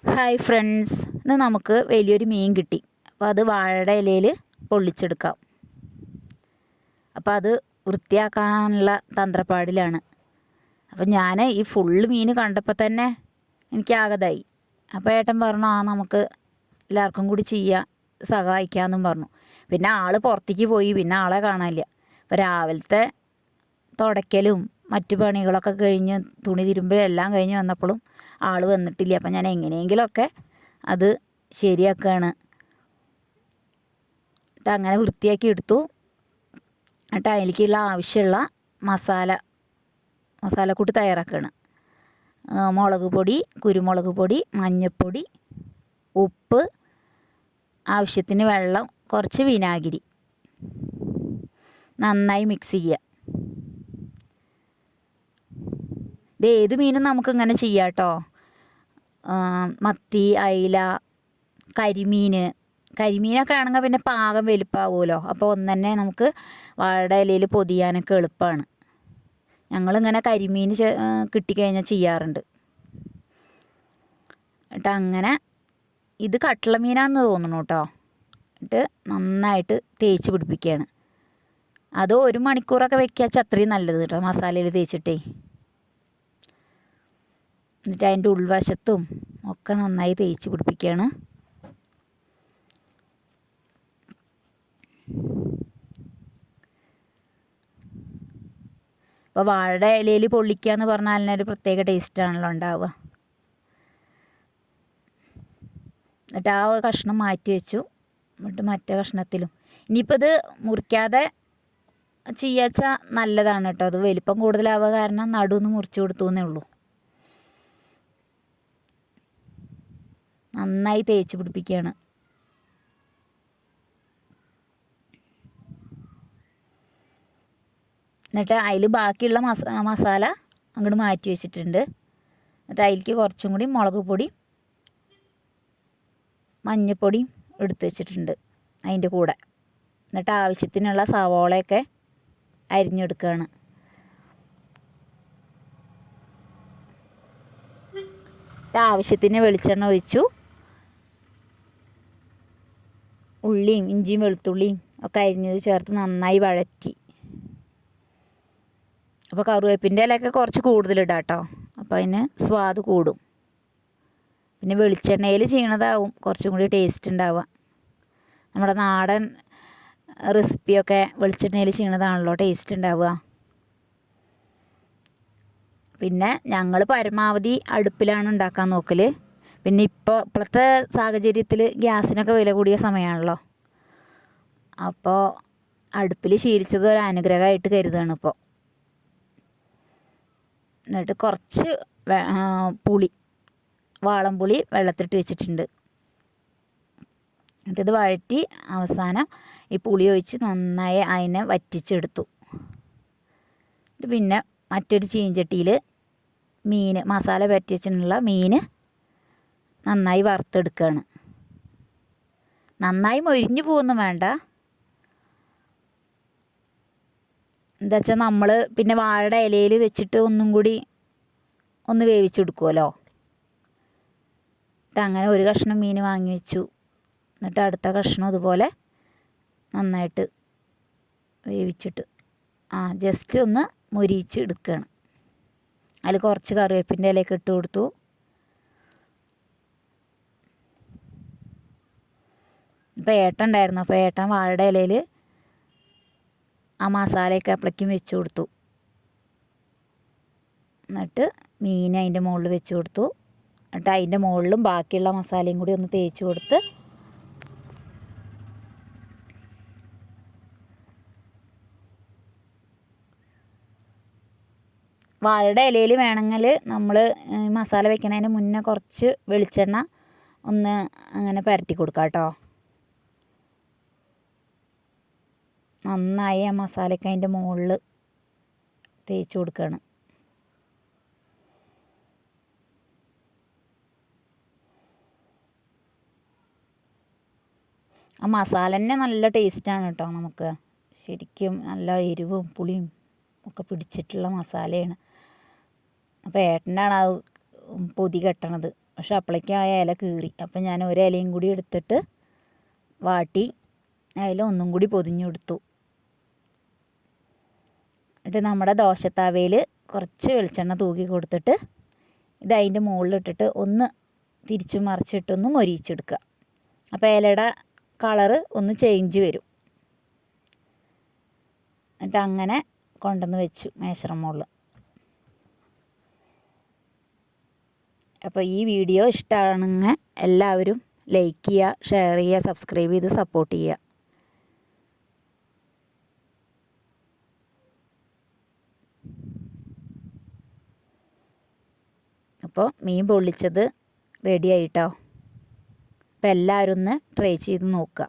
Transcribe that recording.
Hi friends, ഇന്ന് നമുക്ക് വലിയൊരു മീൻ കിട്ടി. അപ്പോൾ അത് വാഴയുടെ ഇലയിൽ പൊള്ളിച്ചെടുക്കാം. അപ്പോൾ അത് വൃത്തിയാക്കാനുള്ള തന്ത്രപ്പാടിലാണ്. അപ്പം ഞാൻ ഈ ഫുള്ള് മീൻ കണ്ടപ്പോൾ തന്നെ എനിക്ക് ആകതായി. അപ്പോൾ ഏട്ടൻ പറഞ്ഞു, നമുക്ക് എല്ലാവർക്കും കൂടി ചെയ്യാം, സഹായിക്കാമെന്നും പറഞ്ഞു. പിന്നെ ആൾ പുറത്തേക്ക് പോയി, പിന്നെ ആളെ കാണാനില്ല. അപ്പോൾ രാവിലത്തെ തുടയ്ക്കലും മറ്റു പണികളൊക്കെ കഴിഞ്ഞ് തുണി തിരുമ്പലും എല്ലാം കഴിഞ്ഞ് വന്നപ്പോഴും ആൾ വന്നിട്ടില്ല. അപ്പം ഞാൻ എങ്ങനെയെങ്കിലുമൊക്കെ അത് ശരിയാക്കുകയാണ്. എന്നിട്ട് അങ്ങനെ വൃത്തിയാക്കി എടുത്തു. എന്നിട്ട് അതിലേക്കുള്ള ആവശ്യമുള്ള മസാലക്കൂട്ട് തയ്യാറാക്കുകയാണ്. മുളക് പൊടി, കുരുമുളക് പൊടി, മഞ്ഞൾപ്പൊടി, ഉപ്പ്, ആവശ്യത്തിന് വെള്ളം, കുറച്ച് വിനാഗിരി, നന്നായി മിക്സ് ചെയ്യുക. ഇത് ഏത് മീനും നമുക്കിങ്ങനെ ചെയ്യാം കേട്ടോ. മത്തി, അയില, കരിമീനൊക്കെ ആണെങ്കിൽ പിന്നെ പാകം വലുപ്പമാവുമല്ലോ. അപ്പോൾ ഒന്ന് തന്നെ നമുക്ക് വാഴയുടെ ഇലയിൽ പൊതിയാനൊക്കെ എളുപ്പമാണ്. ഞങ്ങളിങ്ങനെ കരിമീൻ കിട്ടിക്കഴിഞ്ഞാൽ ചെയ്യാറുണ്ട്. എന്നിട്ട് അങ്ങനെ ഇത് കട്ട്ള മീനാണെന്ന് തോന്നുന്നു കേട്ടോ. എന്നിട്ട് നന്നായിട്ട് തേച്ച് പിടിപ്പിക്കുകയാണ്. അത് 1 മണിക്കൂറൊക്കെ വെക്കാച്ച അത്രയും നല്ലത് കേട്ടോ, മസാലയിൽ തേച്ചിട്ടേ. എന്നിട്ട് അതിൻ്റെ ഉൾവശത്തും ഒക്കെ നന്നായി തേച്ച് പിടിപ്പിക്കുകയാണ്. അപ്പോൾ വാഴയുടെ ഇലയിൽ പൊള്ളിക്കുക എന്ന് പറഞ്ഞാൽ അതിനൊരു പ്രത്യേക ടേസ്റ്റാണല്ലോ ഉണ്ടാവുക. എന്നിട്ട് ആ കഷ്ണം മാറ്റി വെച്ചു. എന്നിട്ട് മറ്റേ കഷ്ണത്തിലും ഇനിയിപ്പോൾ ഇത് മുറിക്കാതെ ചെയ്യാച്ചാൽ നല്ലതാണ് കേട്ടോ. അത് വലിപ്പം കൂടുതലാവുക കാരണം നടുവൊന്ന് മുറിച്ച് കൊടുത്തു എന്നേ ഉള്ളൂ. നന്നായി തേച്ച് പിടിപ്പിക്കുകയാണ്. എന്നിട്ട് അതിൽ ബാക്കിയുള്ള മസാല അങ്ങോട്ട് മാറ്റി വെച്ചിട്ടുണ്ട്. എന്നിട്ട് അതിലേക്ക് കുറച്ചും കൂടി മുളക് പൊടി, മഞ്ഞൾപ്പൊടിയും എടുത്ത് വെച്ചിട്ടുണ്ട് അതിൻ്റെ കൂടെ. എന്നിട്ട് ആവശ്യത്തിനുള്ള സവോളയൊക്കെ അരിഞ്ഞെടുക്കുകയാണ്. ആവശ്യത്തിന് വെളിച്ചെണ്ണ ഒഴിച്ചു. ഉള്ളിയും ഇഞ്ചിയും വെളുത്തുള്ളിയും ഒക്കെ അരിഞ്ഞത് ചേർത്ത് നന്നായി വഴറ്റി. അപ്പോൾ കറിവേപ്പിൻ്റെ ഇലയൊക്കെ കുറച്ച് കൂടുതലിടാം കേട്ടോ. അപ്പോൾ അതിന് സ്വാദ് കൂടും. പിന്നെ വെളിച്ചെണ്ണയിൽ ചെയ്യണതാവും കുറച്ചും കൂടി ടേസ്റ്റ് ഉണ്ടാവുക. നമ്മുടെ നാടൻ റെസിപ്പിയൊക്കെ വെളിച്ചെണ്ണയിൽ ചെയ്യണതാണല്ലോ ടേസ്റ്റ് ഉണ്ടാവുക. പിന്നെ ഞങ്ങൾ പരമാവധി അടുപ്പിലാണ് ഉണ്ടാക്കാൻ നോക്കൽ. പിന്നെ ഇപ്പോഴത്തെ സാഹചര്യത്തിൽ ഗ്യാസിനൊക്കെ വില കൂടിയ സമയമാണല്ലോ. അപ്പോൾ അടുപ്പിൽ ശീലിച്ചത് ഒരു അനുഗ്രഹമായിട്ട് കരുതുകയാണ് ഇപ്പോൾ. എന്നിട്ട് കുറച്ച് വാളംപുളി വെള്ളത്തിലിട്ട് വെച്ചിട്ടുണ്ട്. എന്നിട്ടിത് വഴറ്റി അവസാനം ഈ പുളി ഒഴിച്ച് നന്നായി അതിനെ വറ്റിച്ചെടുത്തു. പിന്നെ മറ്റൊരു ചീഞ്ചട്ടിയിൽ മസാല പരറ്റി വെച്ചിട്ടുള്ള മീൻ നന്നായി വറുത്തെടുക്കുകയാണ്. നന്നായി മൊരിഞ്ഞു പോകുന്നു വേണ്ട. എന്താ വെച്ചാൽ നമ്മൾ പിന്നെ വാഴയുടെ ഇലയിൽ വെച്ചിട്ട് ഒന്നും കൂടി ഒന്ന് വേവിച്ചെടുക്കുമല്ലോ. എന്നിട്ട് അങ്ങനെ ഒരു കഷ്ണം മീൻ വാങ്ങി വെച്ചു. എന്നിട്ട് അടുത്ത കഷ്ണം അതുപോലെ നന്നായിട്ട് വേവിച്ചിട്ട് ജസ്റ്റ് ഒന്ന് മൊരിയിച്ച് എടുക്കുകയാണ്. അതിൽ കുറച്ച് കറിവേപ്പിൻ്റെ ഇലയൊക്കെ ഇട്ട് കൊടുത്തു. ഇപ്പോൾ ഏട്ടൻ ഉണ്ടായിരുന്നു. അപ്പോൾ ഏട്ടൻ വാഴയുടെ ഇലയിൽ ആ മസാലയൊക്കെ അപ്പളേക്കും വെച്ച് കൊടുത്തു. എന്നിട്ട് മീൻ അതിൻ്റെ മുകളിൽ വെച്ച് കൊടുത്തു. എന്നിട്ട് അതിൻ്റെ മുകളിലും ബാക്കിയുള്ള മസാലയും കൂടി ഒന്ന് തേച്ച് കൊടുത്ത് വാഴയുടെ ഇലയിൽ വേണമെങ്കിൽ നമ്മൾ മസാല വെക്കണതിന് മുന്നേ കുറച്ച് വെളിച്ചെണ്ണ ഒന്ന് അങ്ങനെ പുരട്ടി കൊടുക്കാം കേട്ടോ. നന്നായി ആ മസാലയൊക്കെ അതിൻ്റെ മുകളിൽ തേച്ച് കൊടുക്കുകയാണ്. ആ മസാല തന്നെ നല്ല ടേസ്റ്റാണ് കേട്ടോ. നമുക്ക് ശരിക്കും നല്ല എരിവും പുളിയും ഒക്കെ പിടിച്ചിട്ടുള്ള മസാലയാണ്. അപ്പോൾ ഏട്ടനാണ് അത് പൊതി കെട്ടണത്. പക്ഷെ അപ്പോഴേക്കും ആ ഇല കീറി. അപ്പം ഞാൻ ഒരു ഇലയും കൂടി എടുത്തിട്ട് വാട്ടി അതിൽ ഒന്നും കൂടി പൊതിഞ്ഞെടുത്തു. എന്നിട്ട് നമ്മുടെ ദോശത്താവയിൽ കുറച്ച് വെളിച്ചെണ്ണ തൂക്കി കൊടുത്തിട്ട് ഇത് അതിൻ്റെ മുകളിലിട്ടിട്ട് ഒന്ന് തിരിച്ച് മറിച്ചിട്ടൊന്ന് മൊരിയിച്ചെടുക്കുക. അപ്പോൾ ഇലയുടെ കളറ് ഒന്ന് ചേഞ്ച് വരും. എന്നിട്ട് അങ്ങനെ കൊണ്ടുവന്ന് വെച്ചു മേശയുടെ മുകളിൽ. അപ്പോൾ ഈ വീഡിയോ ഇഷ്ടമാണെങ്കിൽ എല്ലാവരും ലൈക്ക് ചെയ്യുക, ഷെയർ ചെയ്യുക, സബ്സ്ക്രൈബ് ചെയ്ത് സപ്പോർട്ട് ചെയ്യുക. അപ്പോൾ മീൻ പൊള്ളിച്ചത് റെഡി ആയിട്ടോ. അപ്പോൾ എല്ലാവരും ഒന്ന് ട്രൈ ചെയ്ത് നോക്കുക.